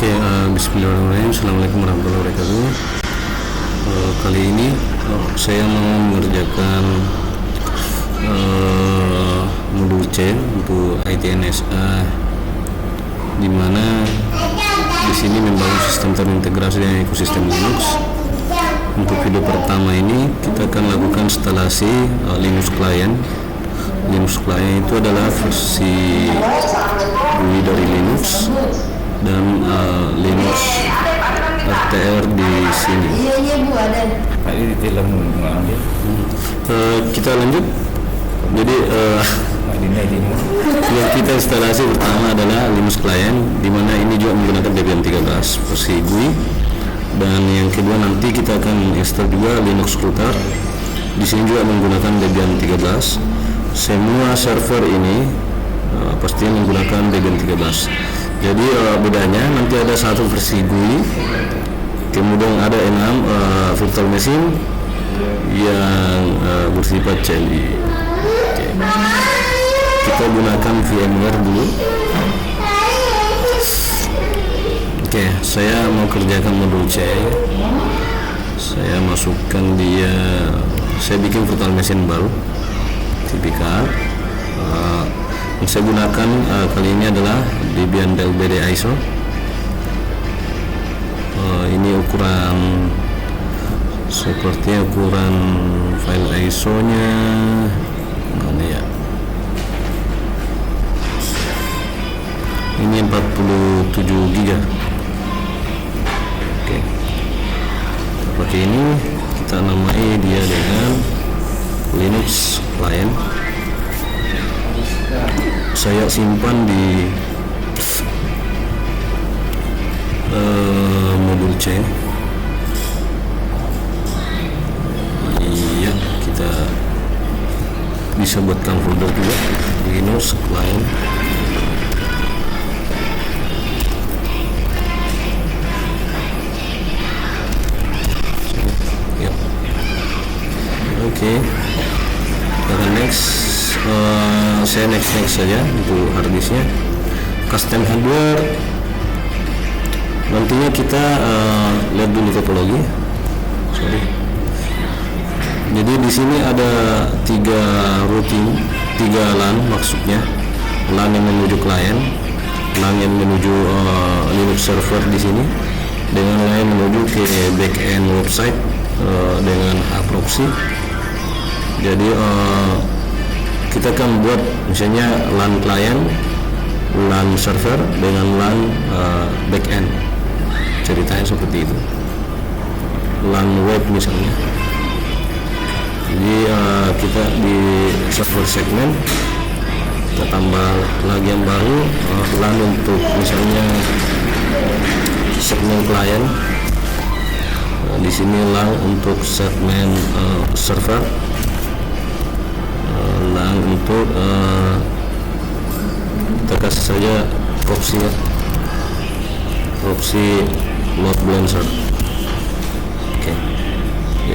Bismillahirrahmanirrahim. Assalamualaikum warahmatullahi wabarakatuh. Kali ini saya mau mengerjakan modul C untuk ITNSA, di mana di sini membangun sistem terintegrasi dengan ekosistem Linux. Untuk video pertama ini kita akan lakukan instalasi Linux Client. Linux Client itu adalah versi GUI dari Linux dan Linux RTR di sini. Ini di film Kita lanjut. Jadi yang kita instalasi pertama adalah Linux Client, di mana ini juga menggunakan Debian 13 versi GUI, dan yang kedua nanti kita akan install juga Linux Router. Di sini juga menggunakan Debian 13. Semua server ini pastinya menggunakan Debian 13. Jadi bedanya nanti ada satu versi GUI, kemudian ada 6 virtual machine yang bersifat CLI. Kita gunakan VMware dulu. Saya mau kerjakan modul C. Saya masukkan dia, saya bikin virtual machine baru, tipikal. Yang saya gunakan kali ini adalah Debian DLBD ISO. Ini ukuran, seperti ukuran file ISO nya mana ya, ini 47 GB. Kita pakai ini, kita namai dia dengan Linux Client. Saya simpan di modul C. Iya, kita bisa buatkan folder juga Linux Client. Ya. Oke. Kita next. Saya next saja untuk harddisknya. Custom hardware, nantinya kita lihat dulu topologi. Jadi di sini ada 3 routing, 3 LAN maksudnya. LAN yang menuju klien, LAN yang menuju Linux server di sini, dengan LAN menuju ke backend website dengan proxy. Jadi kita akan buat misalnya LAN client, LAN server dengan LAN backend, ceritanya seperti itu. LAN web misalnya. Jadi kita di server segmen kita tambah lagi yang baru, LAN untuk misalnya segmen client. Di sini LAN untuk segmen server. LAN untuk kita kasih saja proxy ya, proxy load balancer.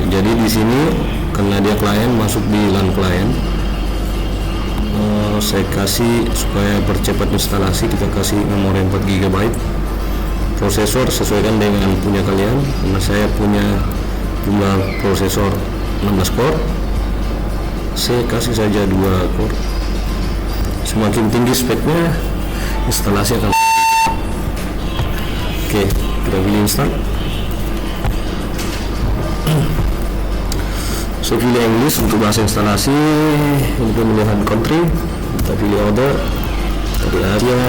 Jadi di sini karena dia klien, masuk di LAN client, saya kasih supaya percepat instalasi, kita kasih memori 4 GB. Prosesor sesuaikan dengan punya kalian, karena saya punya jumlah prosesor 16 core, saya kasih saja 2 core. Semakin tinggi speknya, instalasi akan. Oke, kita pilih install. Saya pilih English untuk bahasa instalasi. Ini pemilihan country, kita pilih order dari Asia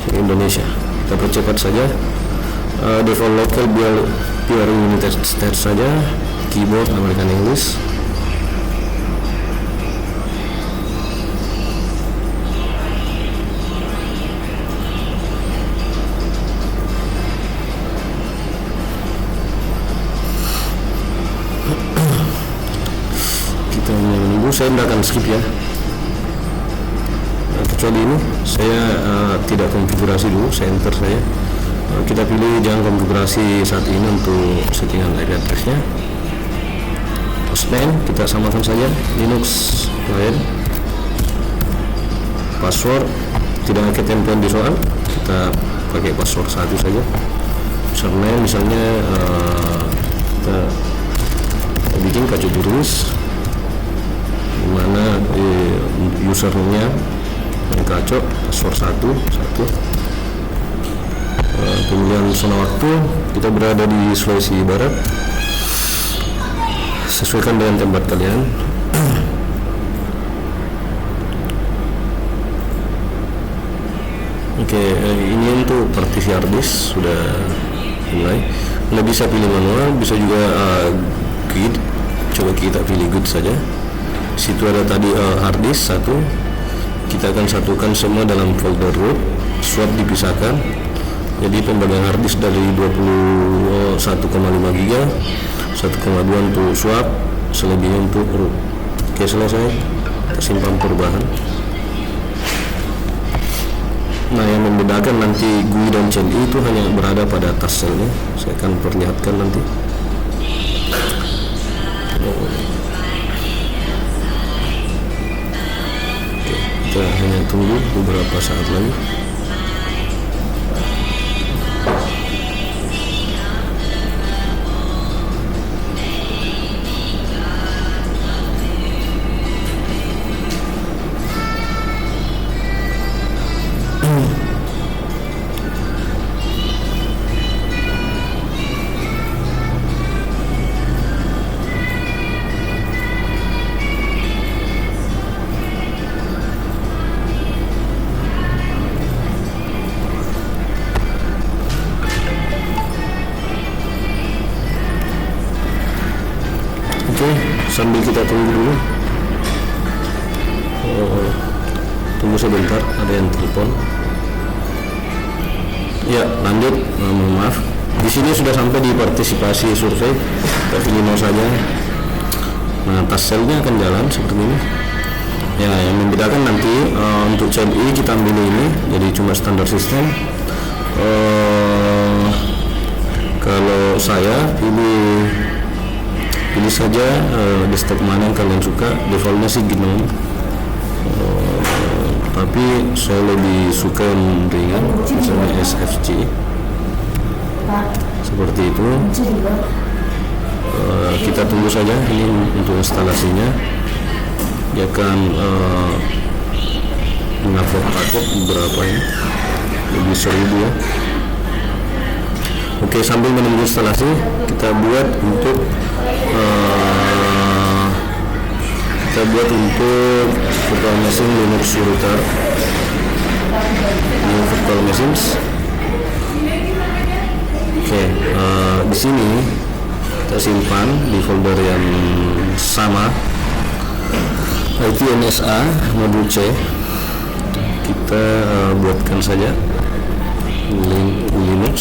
ke Indonesia. Kita percepat saja. Default local biar United States saja. Keyboard American English. Saya tidak akan skip ya, kecuali ini saya tidak konfigurasi dulu, saya enter saja. Kita pilih jangan konfigurasi saat ini untuk settingan IP address-nya. Hostname kita samakan saja Linux Client. Password tidak pakai template di soal, kita pakai password satu saja. Username misalnya kita bikin kacu tulis dimana username-nya kacau, password satu. Kemudian zona waktu kita berada di Sulawesi Barat, sesuaikan dengan tempat kalian. Oke, ini untuk partisi hard disk sudah mulai. Bisa pilih manual, bisa juga good. Coba kita pilih good saja. Situ ada tadi hard disk satu. Kita akan satukan semua dalam folder root. Swap dipisahkan. Jadi pembagian hard disk dari 21,5 GB, 1,2 untuk swap, selebihnya untuk root. Oke, selesai. Kita simpan perubahan. Nah, yang membedakan nanti GUI dan CLI itu hanya berada pada task cell-nya. Saya akan perlihatkan nanti. Oke, kita hanya tunggu beberapa saat lagi. Oke, sambil kita tunggu dulu. Tunggu sebentar, ada yang telepon. Ya, lanjut. Mohon maaf. Di sini sudah sampai di partisipasi survei. Kita pilih mau saja. Nah, task cell-nya akan jalan seperti ini. Ya, yang membedakan nanti untuk CLI kita ambil ini, jadi cuma standar sistem. Kalau saya pilih saja desktop mana yang kalian suka. Defaultnya sih GNOME, tapi saya lebih suka yang ringan, misalnya SFC seperti itu. Kita tunggu saja ini untuk instalasinya. Dia akan mengupload paket beberapa ini, lebih 1000 ya. Oke, sambil menunggu instalasi kita buat untuk virtual machine Linux router, new virtual machines. Oke, di sini kita simpan di folder yang sama, IT NSA modul C. Kita buatkan saja Linux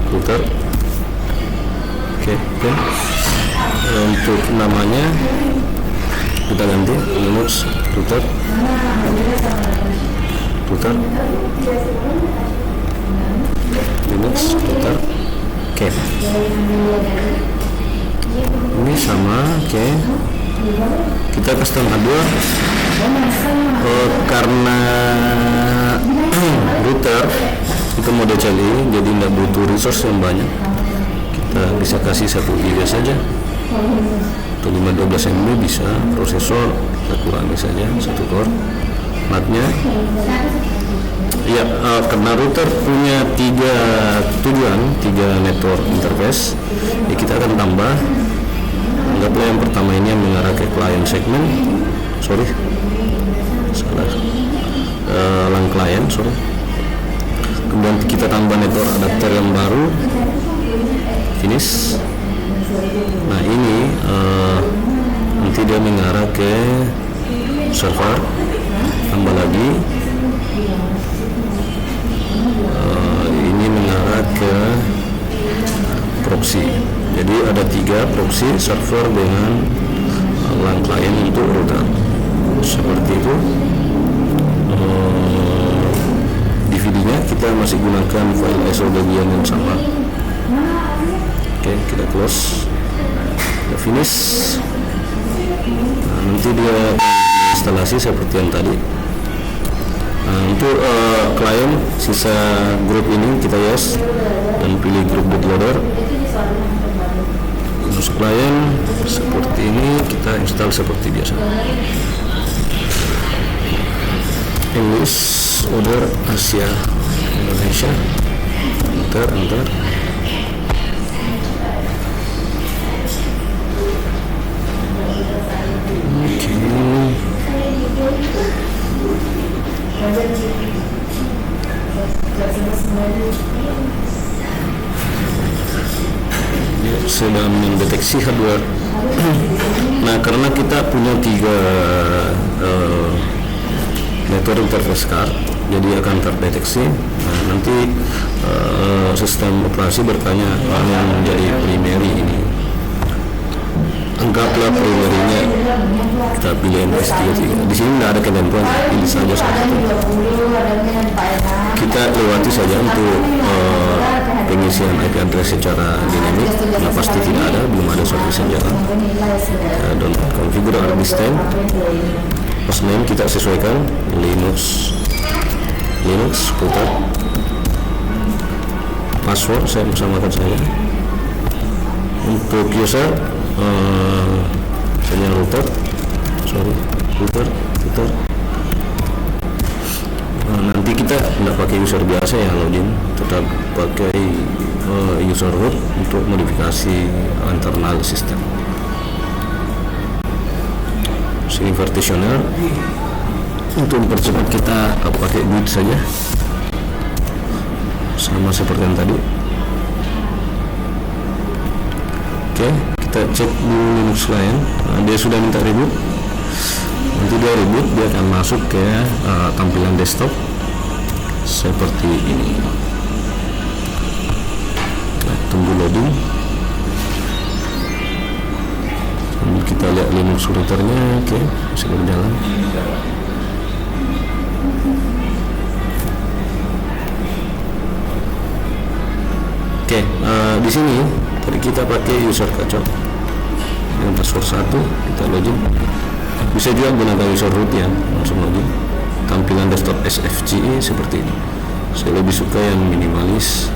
router. Oke. Untuk namanya kita ganti Linux router. Linux router. Oke. Ini sama. Oke. Kita custom hardware. Karena router itu mode CLI, jadi nggak butuh resource yang banyak. Kita bisa kasih 1 GB saja atau 512 MB bisa. Prosesor kita kurangi saja 1 core. Matnya ya, karena router punya 3 tujuan, 3 network interface ya, kita akan tambah. Anggaplah yang pertama ini yang mengarah ke client segment, LAN client. Kemudian kita tambah network adapter yang baru, finish. Nah, ini nanti dia mengarah ke server, tambah lagi. Ini mengarah ke proxy. Jadi ada 3 proxy, server dengan LAN client untuk router. Seperti itu. DVD-nya kita masih gunakan file ISO bagian yang sama. Oke, kita close, kita finish. Nah, nanti dia instalasi seperti yang tadi. Untuk klien sisa grup ini kita yes dan pilih grup bootloader. Untuk klien seperti ini kita install seperti biasa. English order Asia Indonesia, enter. Dia sedang mendeteksi hardware. Nah, karena kita punya 3 network interface card, jadi akan terdeteksi. Nah, nanti sistem operasi bertanya mana yang menjadi primary ini. Anggaplah primary-nya kita pilih NS33. Di sini tidak ada command point, pilih saja satu. Kita lewati saja untuk pengisian IP address secara dinamik, karena pasti tidak ada, belum ada service yang jalan. Dan configure RDS time. Hostname kita sesuaikan Linux putar. Password saya samakan saja. Untuk user saya router. Nanti kita tidak pakai user biasa ya login, tetap pakai user root untuk modifikasi internal sistem. Sini partitioner untuk mempercepat kita pakai boot saja, sama seperti yang tadi. Oke, kita cek dulu Linux client. Dia sudah minta reboot. Nanti dia reboot, dia akan masuk ke tampilan desktop seperti ini. Nah, tunggu loading. Kita lihat Linux routernya. Oke, sudah berjalan. Oke, di sini tadi kita pakai user kacau yang password 1, kita login. Bisa juga gunakan user root ya, langsung login. Tampilan desktop SFGE seperti ini. Saya lebih suka yang minimalis.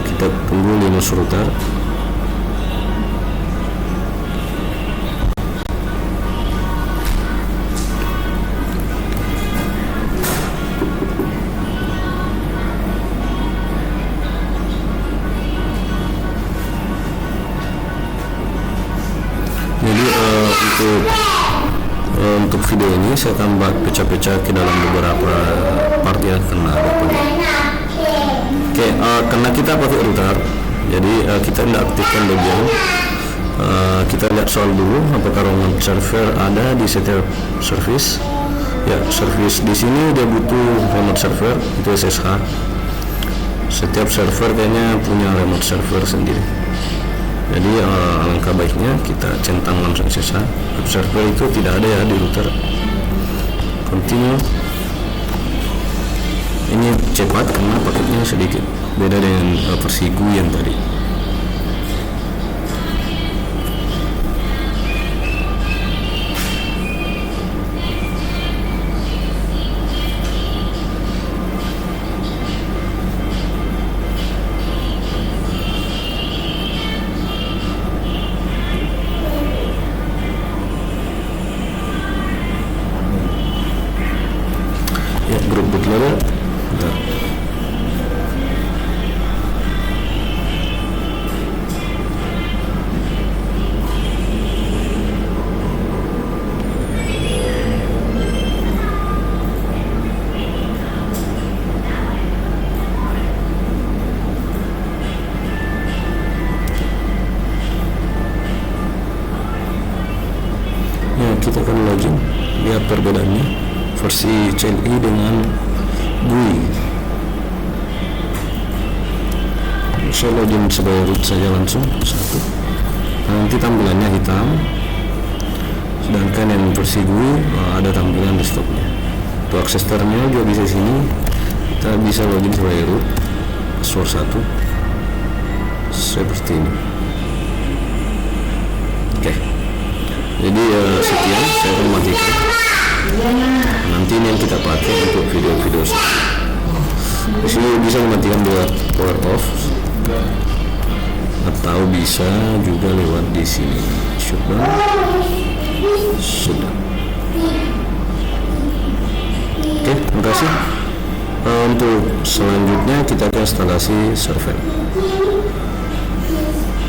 Kita tunggu Linux router. Jadi untuk video ini saya tambah pecah-pecah ke dalam beberapa part ya, karena ada Oke, karena kita pakai router, jadi kita tidak aktifkan bagian. Kita lihat soal dulu apakah remote server ada di setiap service. Ya, service di sini dia butuh remote server, itu SSH. Setiap server kayaknya punya remote server sendiri. Jadi alangkah baiknya kita centang langsung SSH. Server itu tidak ada ya di router. Continue. Ini cepat karena paketnya sedikit beda dengan versi GUI yang tadi. Ya, grup bootloader. Bentar. Ya, kita akan login. Lihat perbedaannya versi CLI dengan GUI. Saya login sebagai root saja langsung satu. Nanti tampilannya hitam, sedangkan yang versi GUI ada tampilan desktopnya. Untuk akses terminal juga bisa sini. Kita bisa login sebagai root, password 1 seperti ini. Oke. Jadi sekian, saya akan matikan. Nanti ini yang kita pakai untuk video-video. Di sini bisa mematikan buat power off atau bisa juga lewat di sini. Sudah. Oke, terima kasih. Untuk selanjutnya kita akan instalasi server.